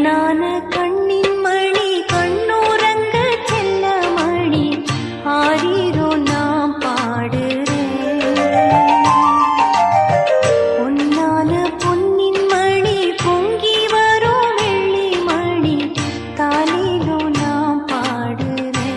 கண்ணான கண்ணின் மணி கண்ணுறங்க செல்ல மணி ஆரீரோ நாம் பாடுறேன். பொன்னான பொன்னின் மணி பொங்கி வரும் வெள்ளி மணி தாலிலோ நாம் பாடுறேன்.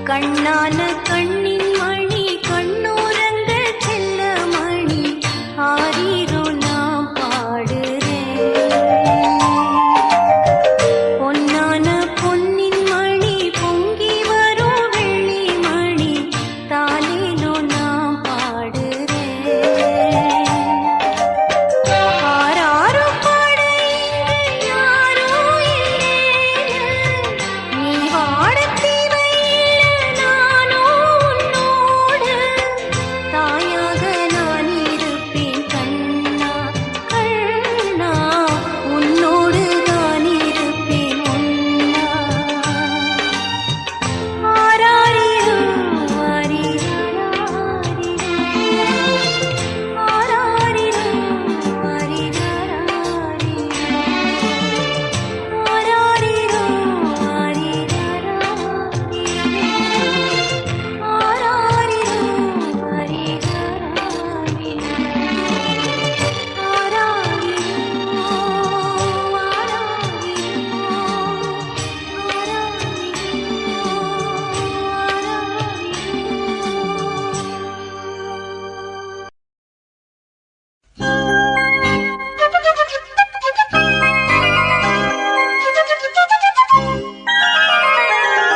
கண்ணான கண்ணின் மணி கண்ணுறங்க செல்ல மணி ஆரீரோ நாம் பாடுறேன். பொன்னான பொன்னின் மணி பொங்கி வரும் வெள்ளி மணி தாலிலோ நாம் பாடுறேன். ஆராரோ பாட இங்கு யாரோ இல்லேன்னு நீ வாடத்தி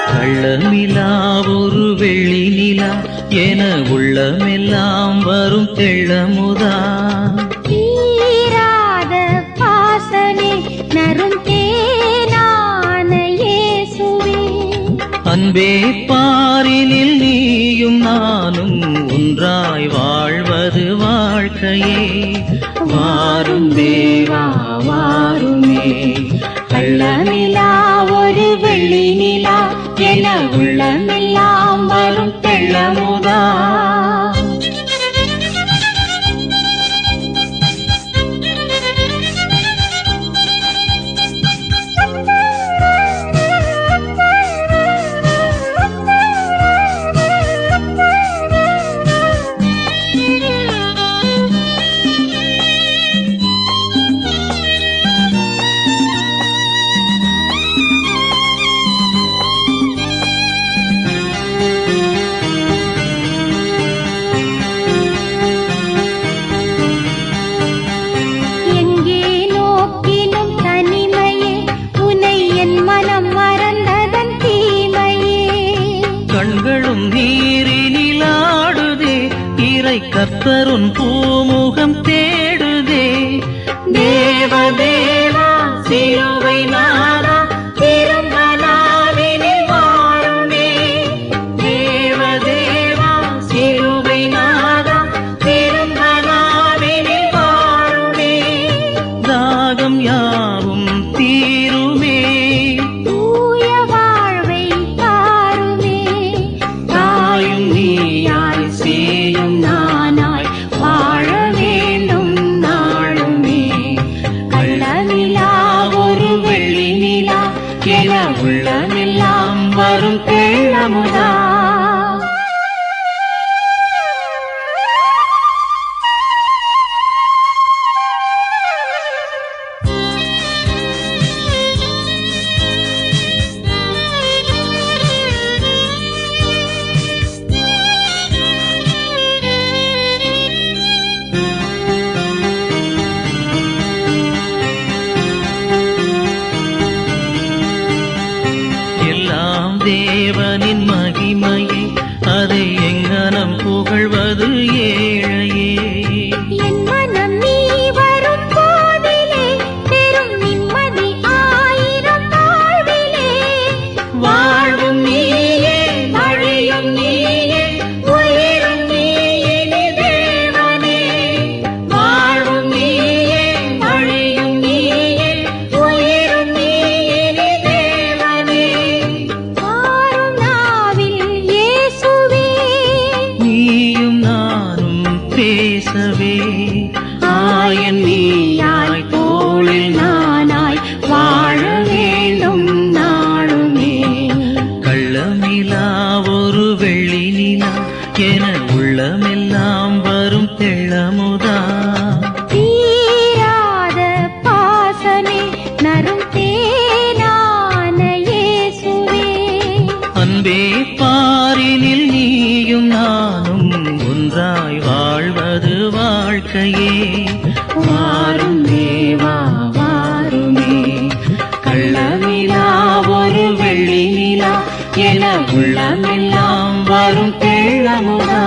கள்ளநிலா ஒரு வெள்ளி நிலா என உள்ளமெல்லாம் வரும் தெள்ளமுதா. தீராத பாசனே நரும் தேனான இயேசுவே, அன்பே பாரினில் நீயும் நானும் ஒன்றாய் வாழ்வது வாழ்க்கையே. வாரும் தேவா வாருமே, கள்ளநிலா ஒரு வெள்ளி நிலா என உள்ளமெல்லாம் வரும் தெள்ளமுதா. கர்த்தருன் பூமுகம் தேடுதே. தேவதேவா சிலுவை நாதா திரும்ப நாவினில் வாழுமே. தேவதேவா சிலுவை நாதா திரும்ப நாவினில் வாழுமே. தாகம் யாவும் தீருமே, தூய வாழ்வை தாருமே. தாயும் நீயாய் சேயும் நானாய் வாழ வேண்டும் நாளுமே. கள்ளநிலா ஒரு வெள்ளி நிலா என உள்ளமெல்லாம் வரும் தெள்ளமுதா. தேவனின் மகிமையை அதை எங்கனம் புகழ்வது ஏழையே. என் மனம் நீ வரும் போதிலே பெரும் நிம்மதி ஆயிரம் வாழ்விலே. வாழ்வும் நீயே வழியும் நீயே உயிரும் நீயே தேவனே. வாழ்வும் நீயே வழியும் நீயே உயிரும் நீயே தேவனே. வாரும் நாவில் இயேசுவே, நீயும் நானும் பேசவே. ஆயன் நீயாய் தோளில் நானாய் வாழ வேண்டும் நாளுமே. கள்ளநிலா ஒரு வெள்ளி நிலா என உள்ளமெல்லாம் வரும் தெள்ளமுதா. தீராத பாசனே நரும் தேனான இயேசுவே, அன்பே பாரினில் நீயும் நானும் ஒன்றாய் வாழ்வது வாழ்க்கையே. வாரும் தேவா வாருமே. கள்ளநிலா ஒரு வெள்ளி நிலா என உள்ளமெல்லாம் வரும் தெள்ளமுதா.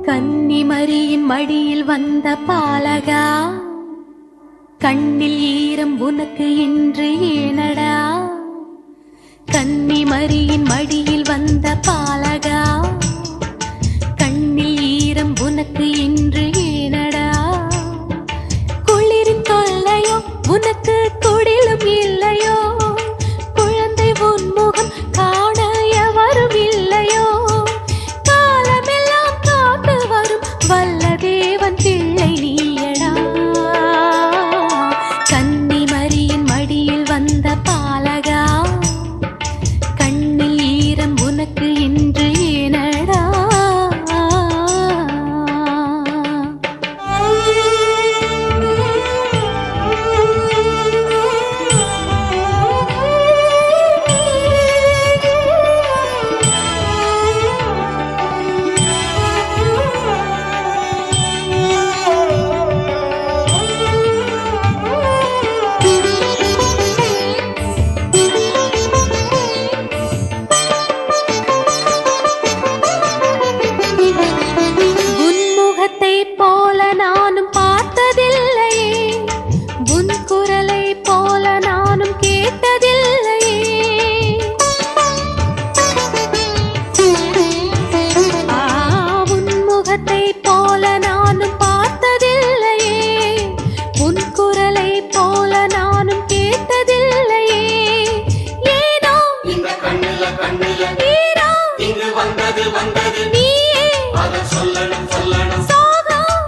கன்னிமரியின் மடியில் வந்த பாலகா, கண்ணில் ஈரம் உனக்கு இன்று ஏனடா. கன்னிமரியின் மடியில் வந்த பாலகா, கண்ணில் ஈரம் உனக்கு இன்று ஏனடா. குளிரின் தொல்லையோ உனக்கு குடிலும் இல்லையோ, குழந்தை உன்முகம் காண எவரும் இல்லையோ. காலமெல்லாம் காத்து வரும் வல்ல தேவன் பிள்ளை நீயடா. கன்னிமரியின் மடியில் வந்த பாலகா, கண்ணில் ஈரம் உனக்கு இன்று ஏனடா. போல நானும் பார்த்ததில்லையே, உன் குரலை போல நானும் கேட்டதில்லையே. உன் முகத்தை போல நானும் பார்த்ததில்லையே, உன் குரலை போல நானும் கேட்டதில்லையே. ஏனோ இந்த கண்ணுல நீரோ இங்கு வந்தது நீயே அத சொல்லணும் சோகம்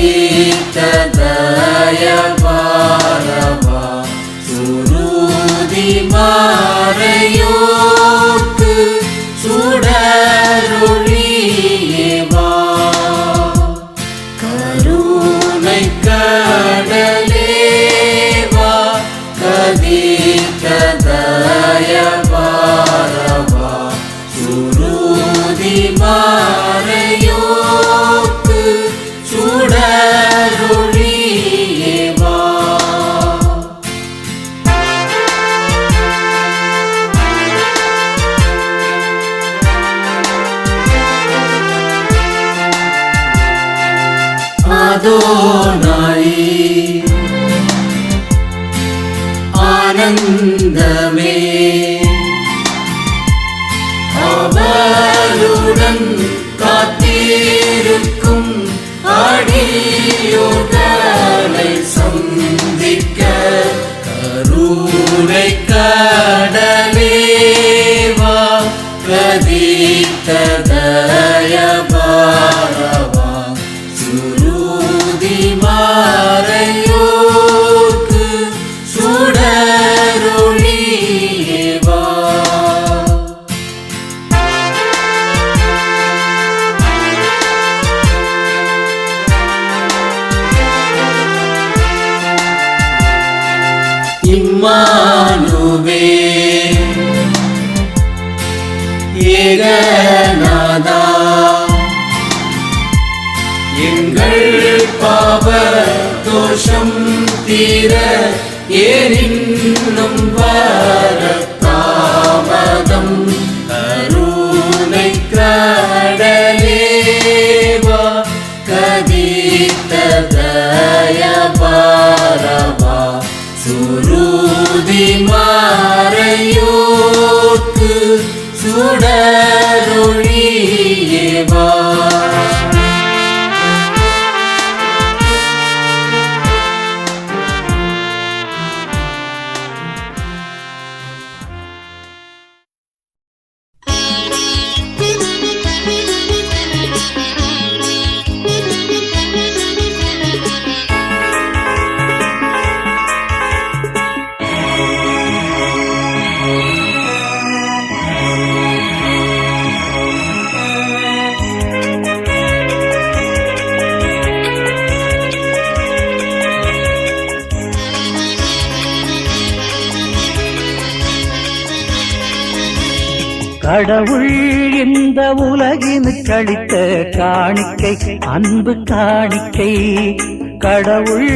கதித்த தயவாரவா சுருதி மாறையோர்க்கு சுடருளியேவா கருணை கடலேவா கதித்த தயவாரவா சுருதி மாறையோர்க்கு சுடருளியேவா அதோனாய் ஆனந்தமே அவருடன் காத்திருக்கும் அடியோர்களை சந்திக்க கருணை கடலேவா கதித்த தயவாரவா சுருதி மாறையோர்க்கு சுடருளியேவா இம்மானுவே ஏகநாதா எங்கள் பாவ தோஷம் தீர ஏனின்னும் வரத்தாமதம் கருணை கடலேவா கதித்த தயவாரவா சுருதி மாறையோர்க்கு சுடருளியேவா கடவுள் இந்த உலகினுக்கு அளித்த காணிக்கை அன்பு காணிக்கை கடவுள்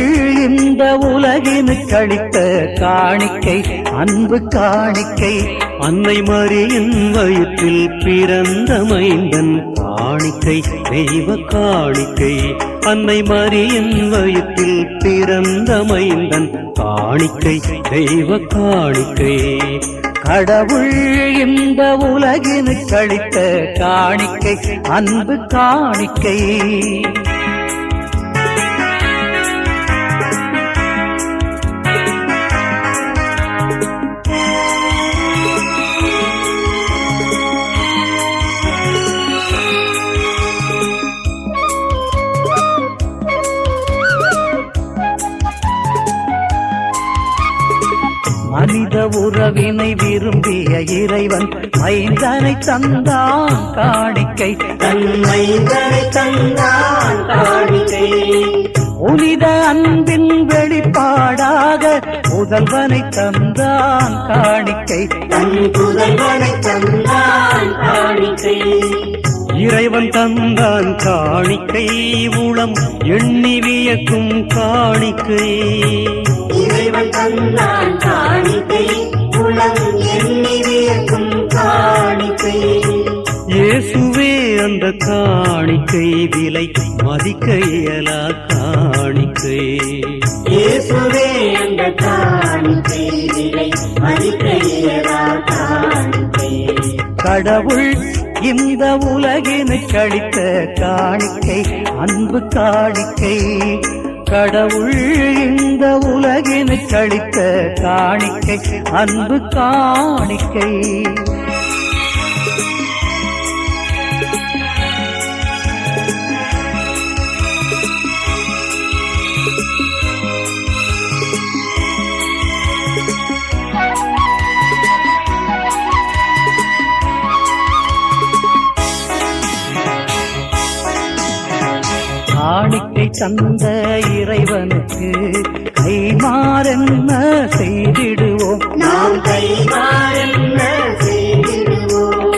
இந்த உலகினுக்கு அளித்த காணிக்கை அன்பு காணிக்கை அன்னை மரியின் வயிற்றில் பிறந்த மைந்தன் காணிக்கை தெய்வ காணிக்கை அன்னை மரியின் வயிற்றில் பிறந்த மைந்தன் காணிக்கை தெய்வ காணிக்கை கடவுள் இந்த உலகினுக்கு அளித்த காணிக்கை அன்பு காணிக்கை மனித உறவினை விரும்பிய இறைவன் மைந்தனை தந்தான் காணிக்கை தன் மைந்தனை தந்தான் காணிக்கை புனித அன்பின் வெளிப்பாடாக முதல்வனை தந்தான் காணிக்கை தன் புதல்வனை தந்தான் காணிக்கை இறைவன் தந்தான் காணிக்கை உளம் எண்ணி வியக்கும் காணிக்கை இறைவன் தந்தான் காணிக்கை உளம் எண்ணி வியக்கும் காணிக்கை இயேசுவே அந்த காணிக்கை விலை மதிக்க இயலா காணிக்கை இயேசுவே அந்த காணிக்கை விலை மதிக்க இயலா காணிக்கை கடவுள் இந்த உலகினுக்கு அளித்த காணிக்கை அன்பு காணிக்கை கடவுள் இந்த உலகினுக்கு அளித்த காணிக்கை அன்பு காணிக்கை காணிக்கை தந்த இறைவனுக்கு கைமாறென்ன செய்திடுவோம் நாம் கைமாறென்ன செய்திடுவோம்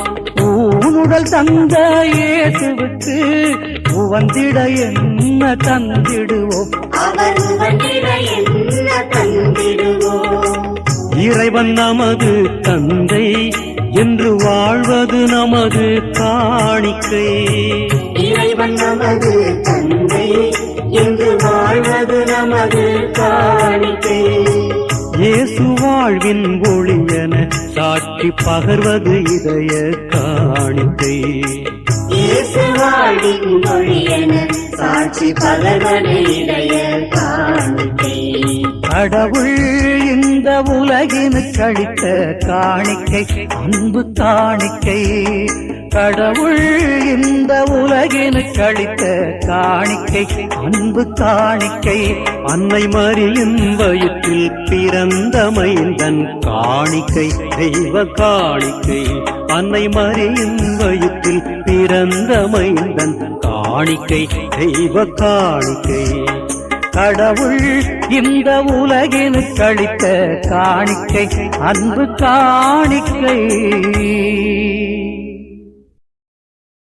ஊனுடல் தந்த இயேசுவுக்கு உவந்திட என்ன தந்திடுவோம் அவர் வந்திட என்ன தந்திடுவோம் இறைவன் நமது தந்தை என்று வாழ்வது நமது காணிக்கை இறைவன் நமது தந்தை என்று வாழ்வது நமது காணிக்கை இயேசு வாழ்வின் ஒளியென சாட்சி பகர்வது இதய காணிக்கை இயேசு வாழ்வின் மொழியென சாட்சி பகர்வது இதய காணிக்கை கடவுள் இந்த உலகினுக்கு அளித்த காணிக்கை அன்பு காணிக்கை கடவுள் இந்த உலகினுக்கு அளித்த காணிக்கை அன்பு காணிக்கை அன்னை மரியின் வயிற்றில் பிறந்த மைந்தன் காணிக்கை தெய்வ காணிக்கை அன்னை மரியின் வயிற்றில் பிறந்த மைந்தன் காணிக்கை தெய்வ காணிக்கை கடவுள் இந்த உலகினுக்கு அளித்த காணிக்கை அன்பு காணிக்கை